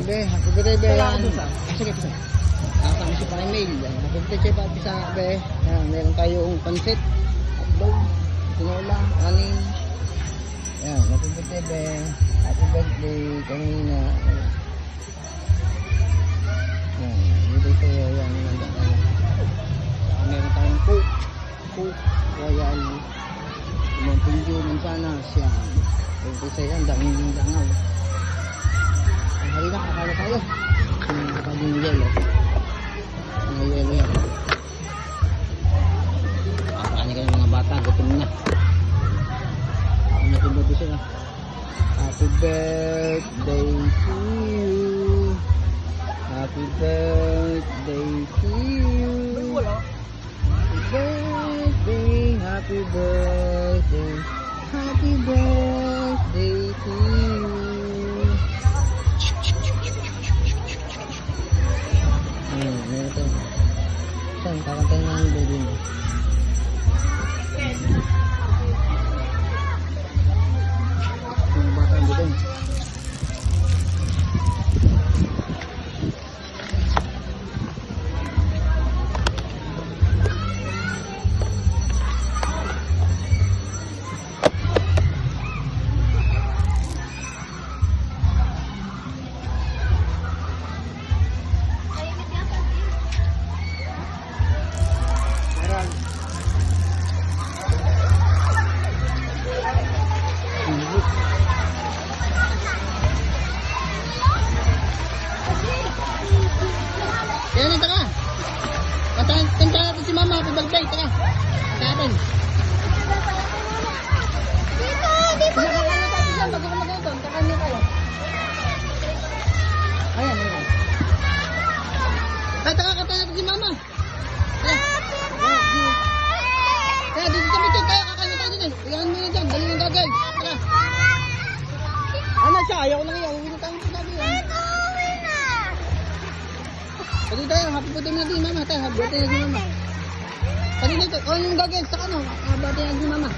Be, happy birthday, be. Sige, sige. Kami si Parimil. Happy birthday, papi sa be. Yan, meron tayong pansit. Hotdog. Tinola. Anin. Yan, happy birthday, be. Happy birthday kanina. Yan, dito sa'yo. Yan, meron tayong Coke. Royal. Mountain Dew, Mansanas. Yan. Dito sa'yo, ang daming dangaw. Halina, kakala tayo. Yung yellow. Yung yellow yan. Kakain ka ng mga bata. Gutom na. Happy birthday sila. Happy birthday to you. Happy birthday to you. Happy birthday. Happy birthday to you. Ito. Saan? Kakantayin na yung baby mo. Yung bata ang dito. Kaya na, taka. Kanta natin si mama, happy birthday, taka. Kanta natin. Dito. Kanta natin siya, bago ka mag-auton. Taka niyo kayo. Ayan, ayan. Taka, kanta natin si mama. Kaya, dito sa bitin, kaya kakain tayo din eh. Ilangan mo na dyan, galing ang gagay. Taka. Ano siya, ayaw ko lang iyaw. Huwag na tayo sabi yan. Pwede tayo, happy birthday na din mama. Tayo, happy birthday na din mama. Pwede dito, yung gagawin sa ano, happy birthday na din mama.